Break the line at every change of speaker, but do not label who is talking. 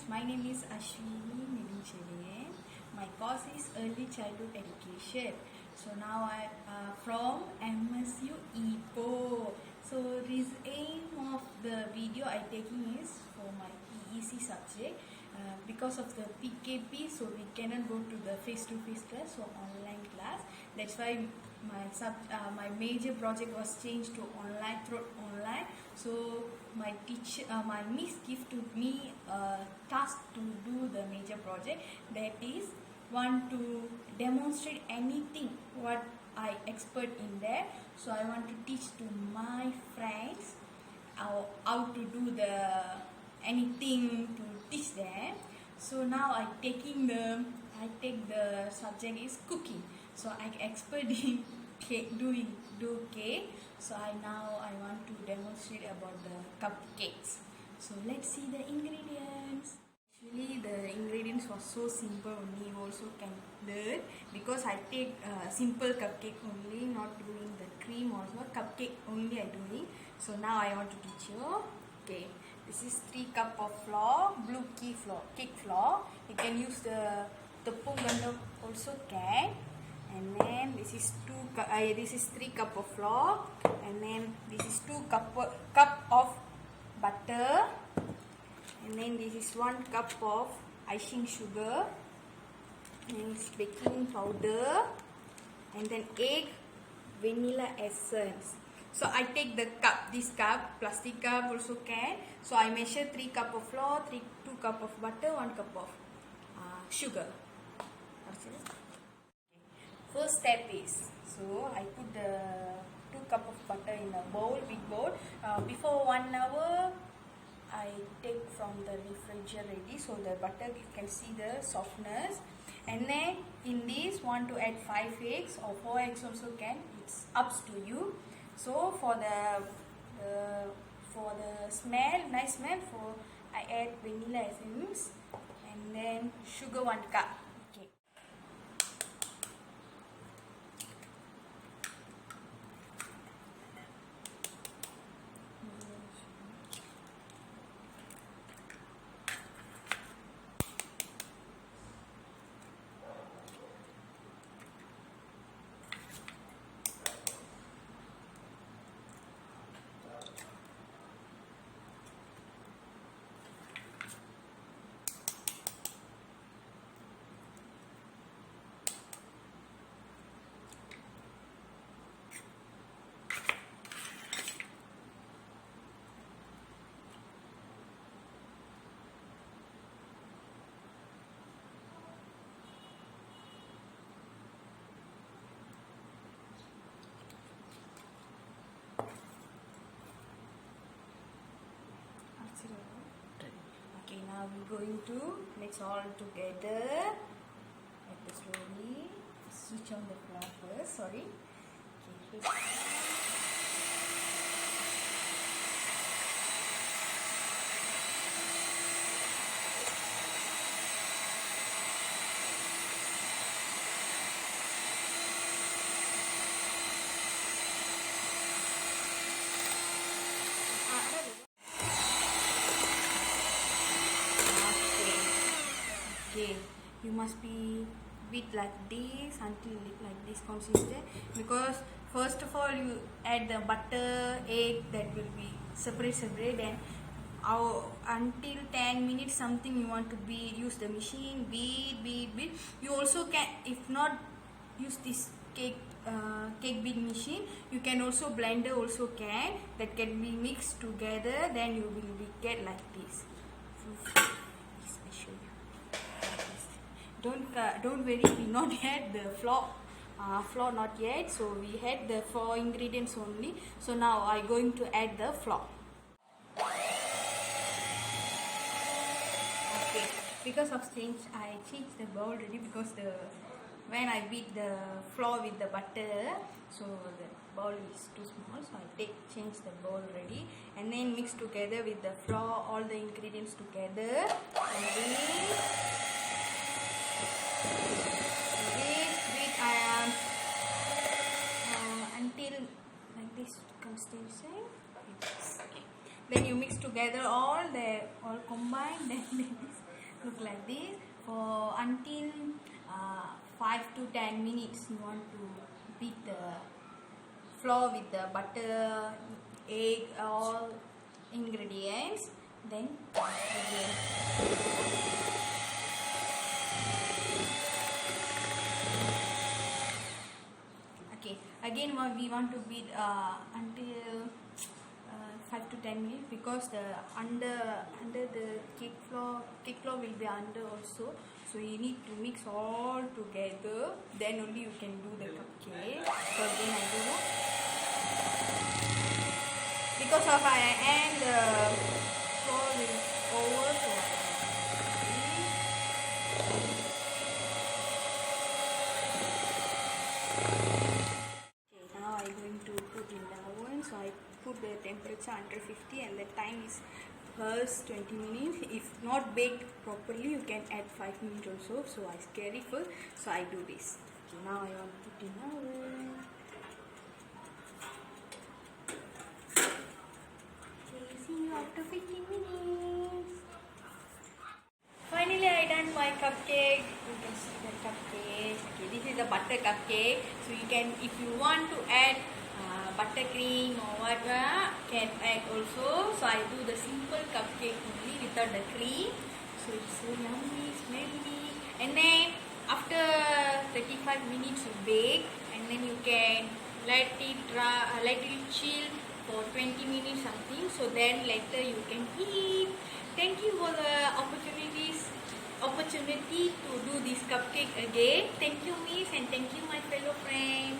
my name is Ashwini Nedunchevian. My course is Early Childhood Education. So now I from MSU EPO. So this aim of the video I taking is for my EEC subject. Because of the PKP, so we cannot go to the face-to-face class, so online class. That's why my major project was changed to online through online. So my miss give to me a task to do the major project, that is want to demonstrate anything what I expert in there. So I want to teach to my friends how to do the anything to teach them. So now I take the subject is cooking. So I expert in cake, do cake. So I want to demonstrate about the cupcakes. So let's see the ingredients. Actually the ingredients was so simple only, you also can learn, because I take simple cupcake only, not doing the cream also, cupcake only I doing. So now I want to teach you. Okay, this is 3 cup of flour, blue cake flour. You can use the tepung gandum also can. And then this is 3 cup of flour, and then this is 2 cup of butter, and then this is 1 cup of icing sugar, and this baking powder, and then egg, vanilla essence. So I take the cup, this cup, plastic cup also can. So I measure 3 cup of flour, 2 cup of butter, 1 cup of sugar. First step is, so I put the 2 cup of butter in a bowl, big bowl. Before 1 hour, I take from the refrigerator ready, so the butter you can see the softness. And then in this, want to add 5 eggs or 4 eggs also can. It's up to you. So for the smell, nice smell, I add vanilla essence, and then sugar 1 cup. Okay. Okay, now we're going to mix all together. Let us slowly switch on the flour first. Sorry. Okay. Okay, you must be beat like this until like this consistent, because first of all you add the butter, egg, that will be separate, then until 10 minutes something you want to use the machine, beat. You also can, if not use this cake beat machine, you can also blender also can, that can be mixed together, then you will get like this. Don't worry, we not had the flour not yet, so we had the 4 ingredients only. So now I going to add the flour. Okay, because of I changed the bowl already, because when I beat the flour with the butter, so the bowl is too small, so I change the bowl already, and then mix together with the flour, all the ingredients together, and then until like this consistency. Okay. Then you mix together all combined. Then look like this. For until 5 to 10 minutes, you want to beat the flour with the butter, egg, all ingredients. Then again. Okay, again we want to beat until 5 to 10 minutes, because the under the cake flour will be under also, so you need to mix all together, then only you can do the cupcake. So again I do, because of and the flour will over, so now I'm going to put in the oven. So I put the temperature under 50 and the time is first 20 minutes. If not baked properly, you can add 5 minutes also. So I carry first. So I do this. Okay, now I want to put in the oven. Okay, see you after 15 minutes. Finally, I done my cupcake. You can see the cupcake. Okay, this is the butter cupcake. So you can, if you want to add buttercream or what, can add also. So I do the simple cupcake only without the cream. So it's so yummy, smelly. And then after 35 minutes you bake, and then you can let it dry, let it chill for 20 minutes something. So then later you can eat. Thank you for the opportunity to do this cupcake again. Thank you, Miss, and thank you, my fellow friends.